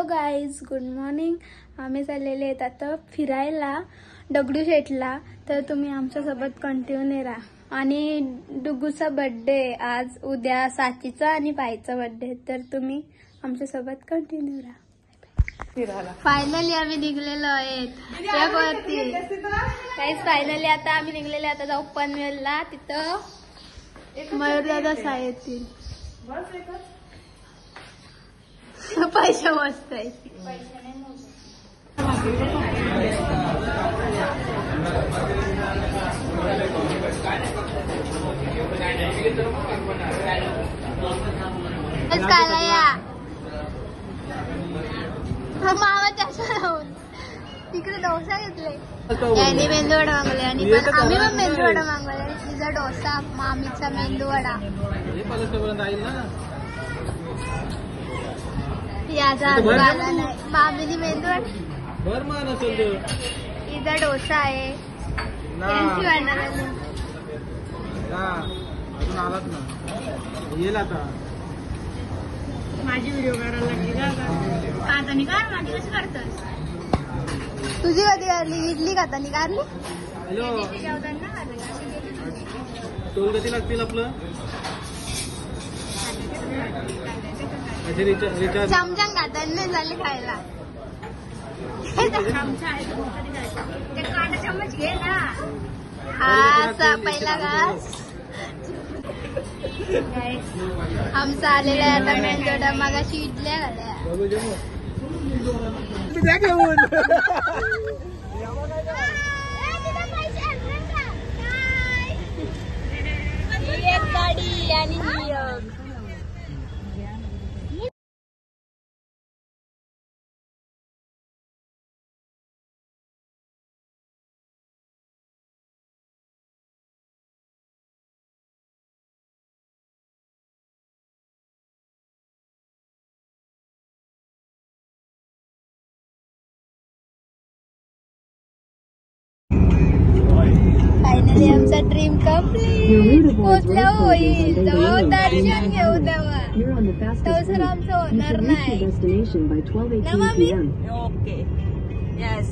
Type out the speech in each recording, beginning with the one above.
Hello guys, good morning. आम्ही चाललेले आहेत आता फिरायला दगडूशेठला. तर तुम्ही आमच्यासोबत कंटिन्यू राहा. आणि डुगूचा बर्थडे आज, उद्या साचीचा आणि पायचा बर्थडे. तर तुम्ही आमच्यासोबत कंटिन्यू राहा. फायनली आम्ही निघलेलो आहेत त्यावरती. फायनली आता आम्ही निघलेले. आता जाऊ पनवेलला. तिथं मयूरदादा येतील. पैसे मस्त आहे. तिकडे डोसा घेतले, यांनी मेंदूवडा मागवले आणि आम्ही पण मेंदूवडा मागवले. तिचा डोसा, मामीचा मेंदूवडा, मामीनी मेंदूवडा, तिचा डोसा आहे. माझी व्हिडिओ करायला लागली का? माझी कशी करतोस? तुझी कधी काढली? इडली खातानी काढली. टोल किती लागतील आपलं? चमचम खातानी नाही झाली खायला. चम्मच घे ना. हा पहिला घास आमचा आलेला आहे. आता मेंदोडा मागाशी इडल्या घाल्या. एक गाडी आणि फायनली आमचा ड्रीम कम्प्लीट. पोचल्या होईल तेव्हा दर्शन घेऊ, तेव्हा तर आमचं होणार नाही ना mummy. Okay, yes.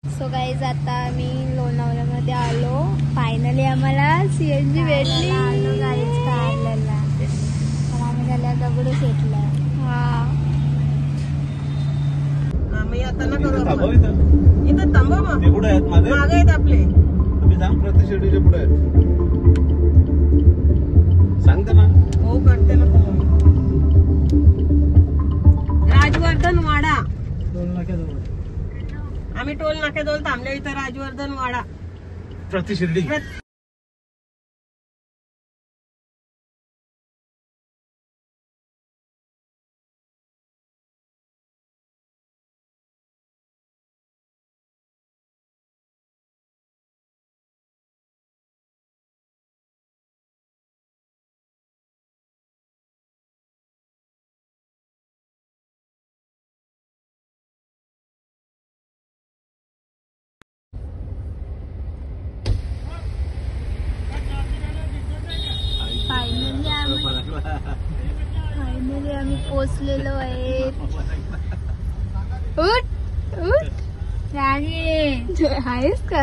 So guys, आता आम्ही लोणावळ्यामध्ये आलो. फायनली आम्हाला सीएनजी भेटली. गाईज काढलेला आम्ही झाल्या दगडूशेठला. हा, आम्ही आता ना करू इथं थांबा. मग पुढे आहेत मागे आहेत आपले. तुम्ही सांग प्रतिष्ठेच्या पुढे आहेत. सांगते ना. हो, काढते ना. राजवर्धन वाडा. आम्ही टोल नाक्याजवळ थांबले. इथं राजवर्धन वाडा प्रतिशिर्डी. फायनली आम्ही पोचलेलो आहे. उठ उठ आहेस का?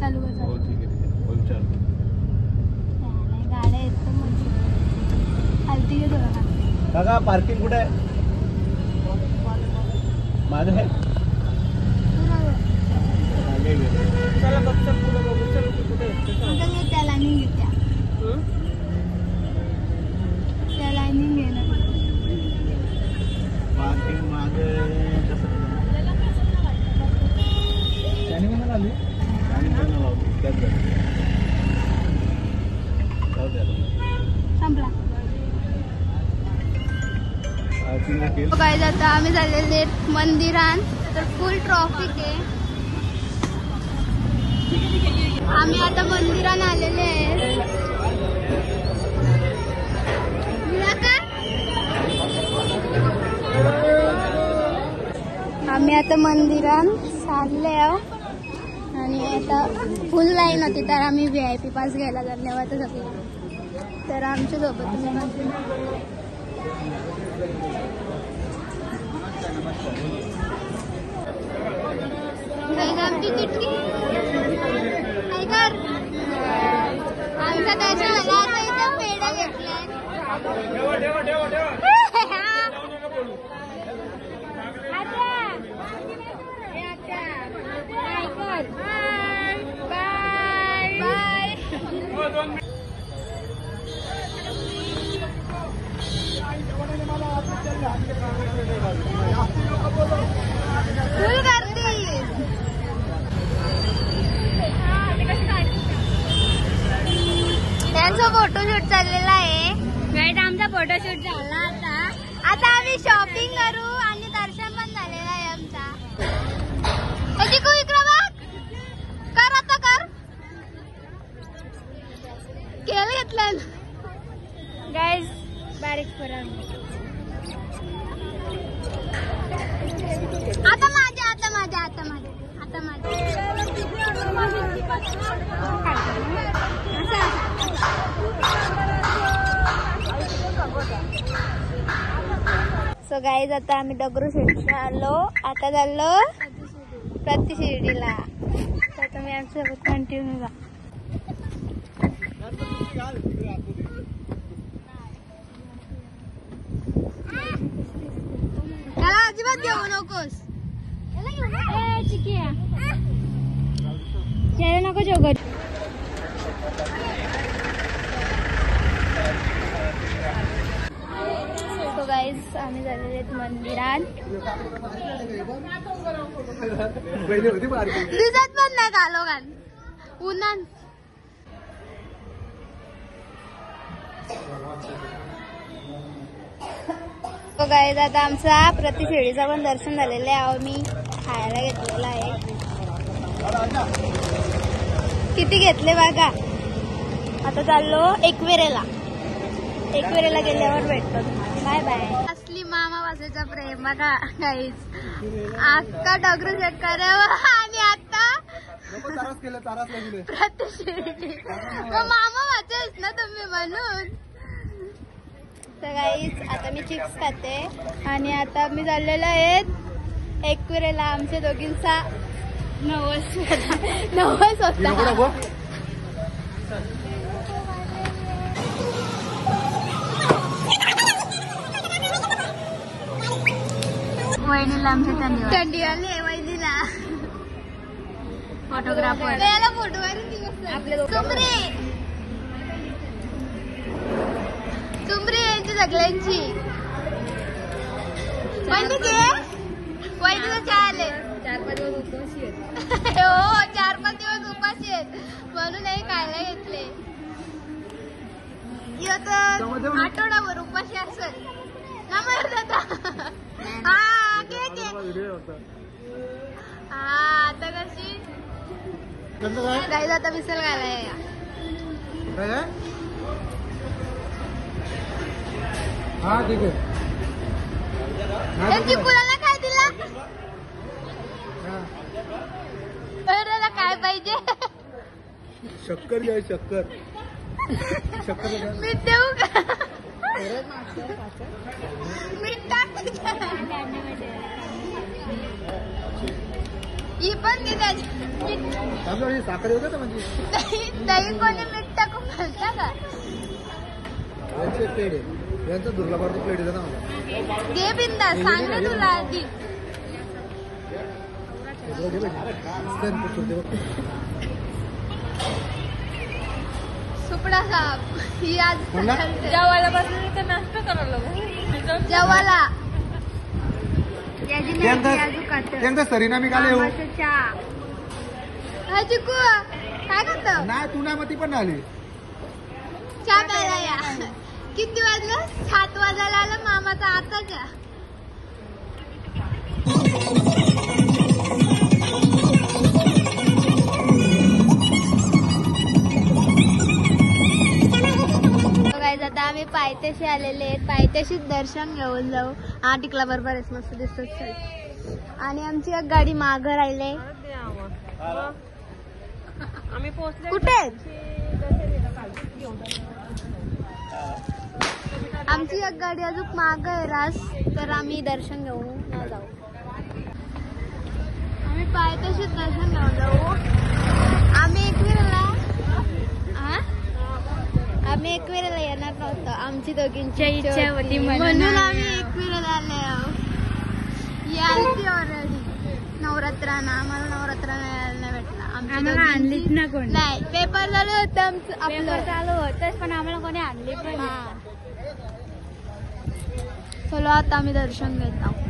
चालू गाड्या येत हलती घेतो काका. पार्किंग कुठे आहे? माझं आहे. चला बघतो पुढे बघू. चल कुठे त्या लाईनिंग घेत्या. त्या लाईनिंग घे ना. पार्किंग मागे संपला. काय जातं आम्ही झालेले मंदिरात. तर फुल ट्रॉफिक आहे. आम्ही आता मंदिरात आलेले आहे. आम्ही आता मंदिरात चालले आहोत आणि आता फुल लाईन होती तर आम्ही VIP पास घ्यायला धन्यवाद सगळे. तर आमच्या सोबत आमची चिठ्ठी ऐकर आमचा दर्शन झाला. आता इथं पेढा घेतलाय. फुल गर्दी. त्यांचा फोटोशूट चाललेला आहे. गाईड आमचा फोटोशूट झाला. आता आम्ही शॉपिंग करू आणि दर्शन पण झालेला आहे आमचा. इकडे बघ. कर आता कर. केलं घेतलं गाईज. बारीक फरक. आता माझ्या आता माझ्या आता माझ्या आता माझ्या. सो गाईज आता आम्ही दगडूशेठला आलो. आता चाललो प्रतिशिर्डीला. तर तुम्ही आमच्यासोबत कंटिन्यू जा. त्याला अजिबात घेऊ नकोस. यायला नको जोगत. सो गाईज आम्ही झालेले आहेत मंदिरात. दिसत पण नाही का लोकांना उन्हात. तो गाईज आता आमचा प्रतिशिर्डीचा पण दर्शन झालेलं आहे. आम्ही खायला घेतलेला आहे. किती घेतले बघा. आता चाललो एकविरेला. एकविरेला गेल्यावर भेटतो तुम्हाला. Bye bye. असली मामा वासाचा प्रेम बघा गाईज. अक्का दगडूशेठ करावं आणि आता प्रतिशिर्डी. मामा वाचायच ना तुम्ही म्हणून. तर गाईज आता मी चिप्स खाते आणि आता मी चाललेलो आहे एकविरेला. आमच्या दोघींचा नवस होता. वहिनीला आमच्या थंडी आली. वहिनीला फोटोग्राफर फोटो तुमरी यांची सगळ्यांची. वहिनीला चहा आले. 4-5 दिवस उपाशी आहेत. हो 4-5 दिवस उपाशी आहेत म्हणून हे खायला घेतले. आठवडाभर उपाशी असेल ना मग. हा घे. हा आता कशी गाईज आता मिसल घालाय. हा ठीक आहे. चिकुलाला काय दिला. काय पाहिजे. शक्कर घ्या. शक्कर मीठ देऊ का. मीठ टाक. ही पण मी त्याची साखर होत ना म्हणजे दही कोणी मीठ टाकून घालता का. यांचे प्लेट आहे. यांचा दुर्लभाची प्लेट आहे ना मला. घे बिंदा. सांग ना तुला आधी. सुपडा साप. ही आज जेवायला बसली तर नाश्ता करायला. जेवायला त्यांचा सरीना मी काल येऊ. चिकू काय करतो. नाही तू नाही मग ती पण आली. चहा प्यायला या. किती वाजलं. 7 वाजायला आलं मामाचा आताच्या. पायथ्याशीच दर्शन घेऊन जाऊ. हा टिकला बरोबर आहेस, मस्त दिसत. आणि आमची एक गाडी मागं राहिले. आम्ही पोहोचले कुठे आमची एक गाडी अजून मागं आहे रास, तर आम्ही दर्शन घेऊ न जाऊ. आम्ही पायथ्याशीच दर्शन घेऊन जाऊ. आम्ही एकविराला येणार नव्हतं, आमची दोघींची इच्छा होती म्हणून आम्ही एकविराला आले आहोत. यायची ऑलरेडी नवरात्राना, आम्हाला नवरात्राना यायला नाही भेटला. आम्हाला आणलीच ना कोणी. नाही, पेपर चालू होतं आमचं, पेपर चालू होतं पण आम्हाला कोणी आणली पण. चलो आता आम्ही दर्शन घेत आहोत.